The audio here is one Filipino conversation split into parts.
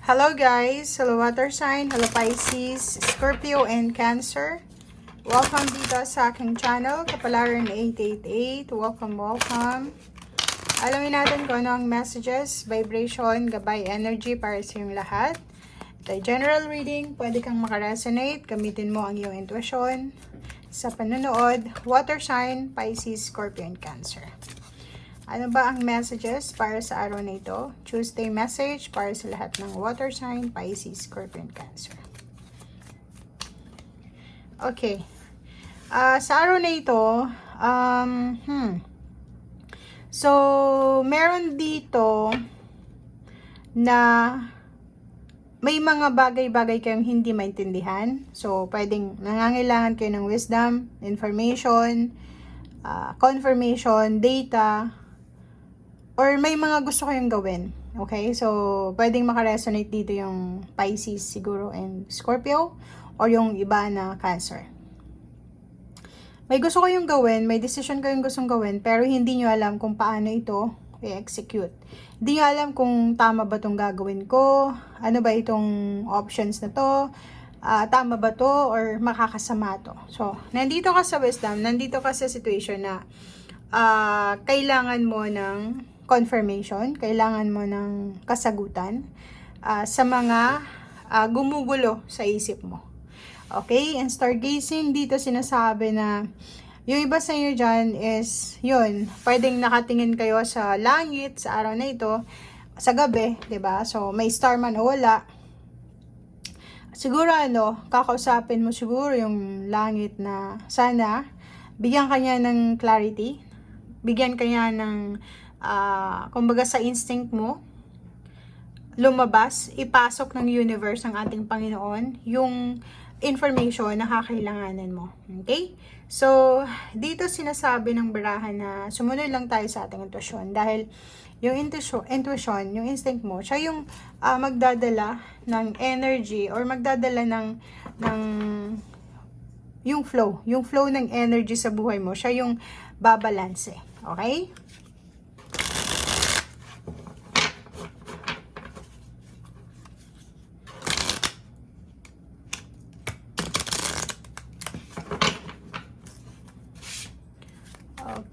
Hello guys! Hello water sign, hello Pisces, Scorpio, and Cancer. Welcome dito sa aking channel, Kapalaran 888. Welcome. Alamin natin kung ano ang messages, vibration, gabay, energy para sa inyong lahat. Ito ay general reading, pwede kang makaresonate, gamitin mo ang iyong intuition sa panonood. Water sign, Pisces, Scorpio, and Cancer. Ano ba ang messages para sa araw na ito? Tuesday message para sa lahat ng water sign, Pisces, Scorpio, and Cancer. Okay. Sa araw na ito, so, meron dito na may mga bagay-bagay kayong hindi maintindihan. So, pwedeng nangangailangan kayo ng wisdom, information, confirmation, data, or may mga gusto kayong gawin. Okay? So, pwedeng makaresonate dito yung Pisces siguro and Scorpio or yung iba na Cancer. May gusto kayong gawin, may decision kayong gustong gawin, pero hindi nyo alam kung paano ito i-execute. Hindi nyo alam kung tama ba itong gagawin ko, ano ba itong options na to, tama ba to, or makakasama to. So, nandito ka sa wisdom, nandito ka sa situation na kailangan mo ng confirmation, kailangan mo ng kasagutan sa mga gumugulo sa isip mo. Okay? And stargazing, dito sinasabi na yung iba sa inyo dyan is, yun, pwedeng nakatingin kayo sa langit sa araw na ito, sa gabi, 'di ba? So, may star man o wala. Siguro kakausapin mo siguro yung langit na sana bigyan kanya ng clarity, bigyan kanya ng kumbaga sa instinct mo, lumabas, ipasok ng universe ng ating Panginoon yung information na kakailanganan mo. Okay? So, dito sinasabi ng barahan na sumunod lang tayo sa ating intuition dahil yung intuition, yung instinct mo, siya yung magdadala ng energy or magdadala ng yung flow ng energy sa buhay mo, siya yung babalanse. Okay?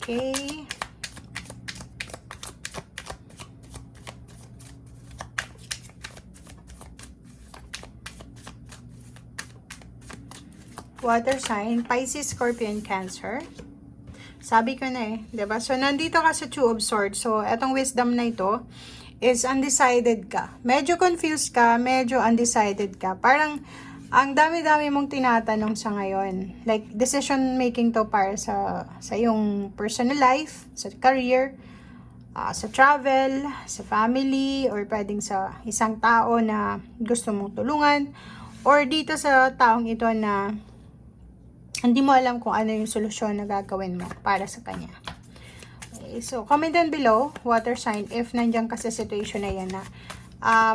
Okay. Water sign, Pisces, Scorpio, and Cancer. Sabi ko na 'di ba? So, nandito ka sa Two of Swords. So, etong wisdom na ito is undecided ka. Medyo confused ka, medyo undecided ka. Parang ang dami-dami mong tinatanong sa ngayon. Like, decision making to para sa yung personal life, sa career, sa travel, sa family, or pwedeng sa isang tao na gusto mong tulungan, or dito sa taong ito na hindi mo alam kung ano yung solusyon na gagawin mo para sa kanya. Okay, so comment down below, water sign, if nandiyan ka sa situation na yan na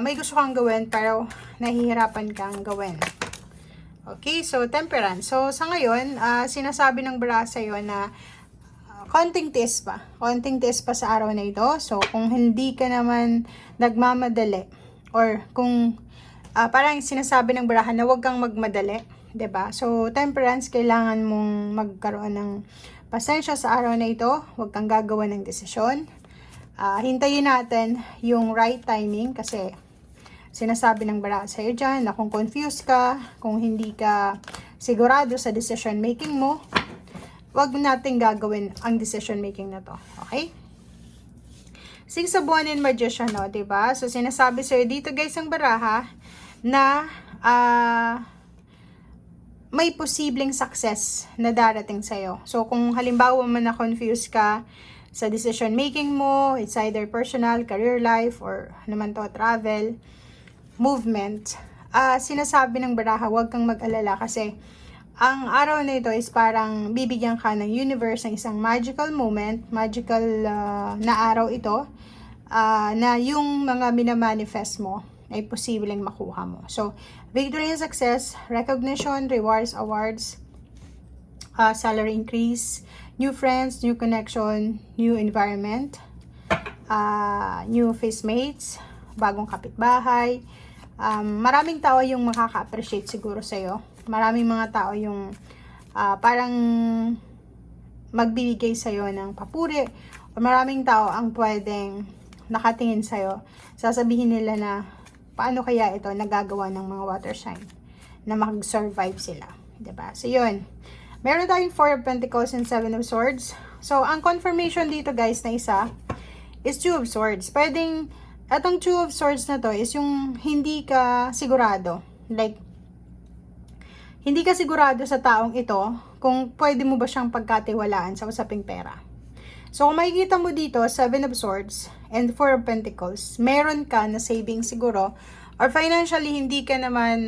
may gusto kang gawin pero nahihirapan kang gawin. Okay, so temperance. So sa ngayon, sinasabi ng bara sa'yo na konting tiis pa. Konting tiis pa sa araw na ito. So kung hindi ka naman nagmamadali or kung parang sinasabi ng barahan na huwag kang magmadali, 'di ba? So temperance, kailangan mong magkaroon ng pasensya sa araw na ito. Huwag kang gagawa ng desisyon. Hintayin natin yung right timing kasi sinasabi ng bara sa'yo dyan na kung confused ka, kung hindi ka sigurado sa decision making mo, wag nating gagawin ang decision making na to. Okay? Six of Wands and Magician, no? Diba? So, sinasabi sa'yo dito guys ang baraha na may posibleng success na darating sa'yo. So, kung halimbawa man na confused ka sa decision making mo, it's either personal, career life, or naman to, travel, movement, sinasabi ng baraha, huwag kang mag-alala kasi ang araw na ito is parang bibigyan ka ng universe ng isang magical moment, magical na araw ito, na yung mga minamanifest mo ay posibleng makuha mo. So, victory and success, recognition, rewards, awards, salary increase, new friends, new connection, new environment, new face mates, bagong kapitbahay, Maraming tao yung makaka-appreciate siguro sa'yo. Maraming mga tao yung parang magbibigay sa'yo ng papuri. O maraming tao ang pwedeng nakatingin sa'yo. Sasabihin nila na paano kaya ito nagagawa ng mga water sign na mag-survive sila. Diba? So, yun. Meron tayong 4 of Pentacles and 7 of Swords. So, ang confirmation dito guys na isa is 2 of Swords. Pwedeng, etong 2 of Swords na to is yung hindi ka sigurado. Like, hindi ka sigurado sa taong ito kung pwede mo ba siyang pagkatiwalaan sa usaping pera. So, kung makikita mo dito, 7 of Swords and 4 of Pentacles, meron ka na saving siguro, or financially,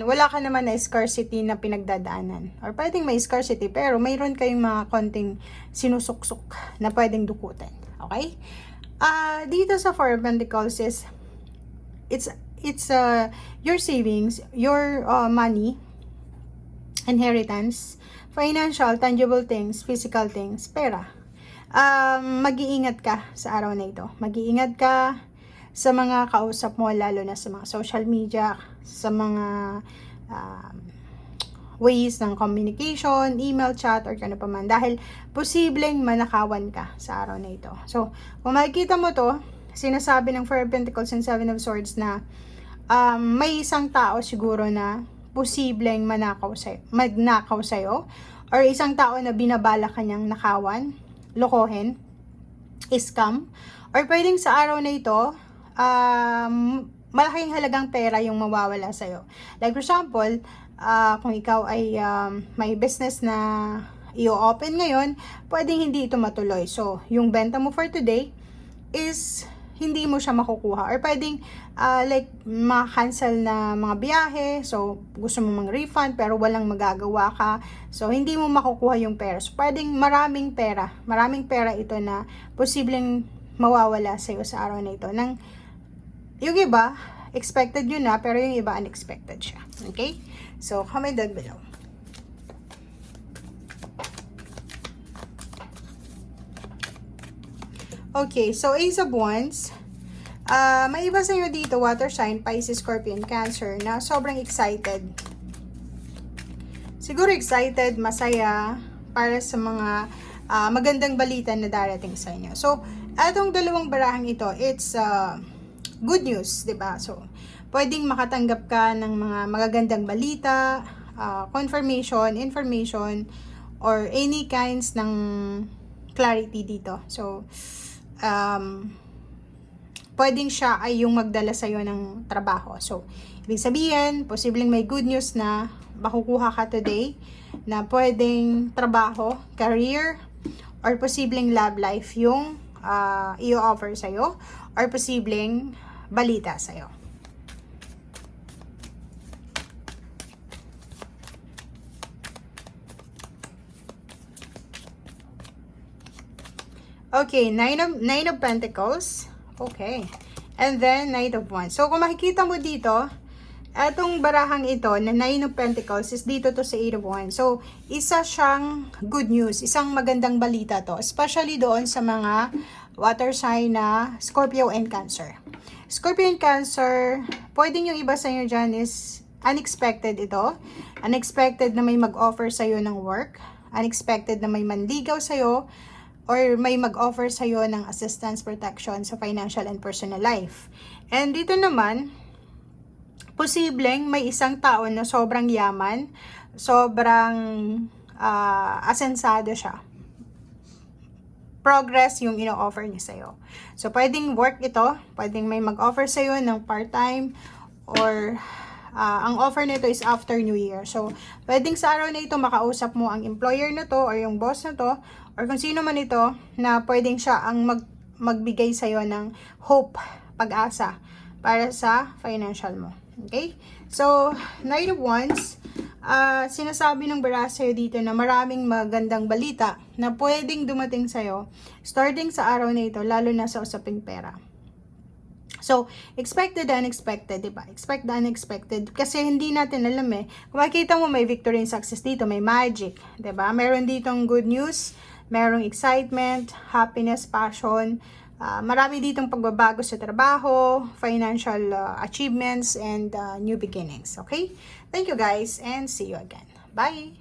wala ka naman na scarcity na pinagdadaanan. Or pwedeng may scarcity, pero mayroon kayong mga konting sinusuksok na pwedeng dukutin. Okay? Dito sa 4 of Pentacles is, it's your savings, your money, inheritance, financial, tangible things, physical things, pera. Mag-iingat ka sa araw na ito. Mag-iingat ka sa mga kausap mo, lalo na sa mga social media, sa mga ways ng communication, email, chat, or kano pa man. Dahil posibleng manakawan ka sa araw na ito. So, kung makikita mo to, sinasabi ng 4 of Pentacles and 7 of Swords na may isang tao siguro na posibleng magnakaw sa'yo, or isang tao na binabala kanyang nakawan, lokohin, scam, or pwedeng sa araw na ito, malaking halagang pera yung mawawala sa'yo. Like for example, kung ikaw ay may business na i-open ngayon, pwedeng hindi ito matuloy. So, yung benta mo for today is hindi mo siya makukuha. Or pwedeng like ma-cancel na mga biyahe, so gusto mo mang-refund pero walang magagawa ka. So, hindi mo makukuha yung pera. So, pwedeng maraming pera ito na posibleng mawawala sa'yo sa araw na ito. Yung iba, expected yun na, pero yung iba, unexpected siya. Okay? So, comment down below. Okay, so Ace of Wands. May iba sa'yo dito, water sign, Pisces, Scorpion, Cancer, na sobrang excited. Siguro excited, masaya, para sa mga magandang balita na darating sa inyo. So, atong dalawang barahang ito, it's good news, 'di ba? So, pwedeng makatanggap ka ng mga magagandang balita, confirmation, information, or any kinds ng clarity dito. So, pwedeng siya ay yung magdala sa'yo ng trabaho. So, ibig sabihin, posibleng may good news na makukuha ka today, na pwedeng trabaho, career, or posibleng love life yung i-offer sa'yo, or posibleng balita sa'yo. Okay, Nine of Pentacles. Okay. And then, Knight of Wands. So, kung makikita mo dito, etong barahang ito, na 9 of Pentacles, is dito to sa 8 of Wands. So, isa siyang good news, isang magandang balita to, especially doon sa mga water sign na Scorpio and Cancer. Scorpio and Cancer, pwedeng yung iba sa inyo dyan is unexpected ito. Unexpected na may mag-offer sa'yo ng work. Unexpected na may manligaw sa'yo. Or may mag-offer sa'yo ng assistance, protection sa financial and personal life. And dito naman, posibleng may isang tao na sobrang yaman, sobrang asensado siya. Progress yung ino-offer niya sa'yo. So, pwedeng work ito, pwedeng may mag-offer sa'yo ng part-time, or ang offer nito is after New Year. So, pwedeng sa araw na ito makausap mo ang employer na to, or yung boss na to, or kung sino man ito, na pwedeng siya ang magbigay sa'yo ng hope, pag-asa, para sa financial mo. Okay? So, Knight of Wands, sinasabi ng bara sa'yo dito na maraming magandang balita na pwedeng dumating sa'yo starting sa araw na ito, lalo na sa usaping pera. So, expected the unexpected, diba? Expect the unexpected. Kasi hindi natin alam eh. Kung makikita mo, may victory and success dito, may magic, diba? Meron ditong good news, merong excitement, happiness, passion, Marami ditong pagbabago sa trabaho, financial achievements, and new beginnings. Okay? Thank you guys and see you again. Bye!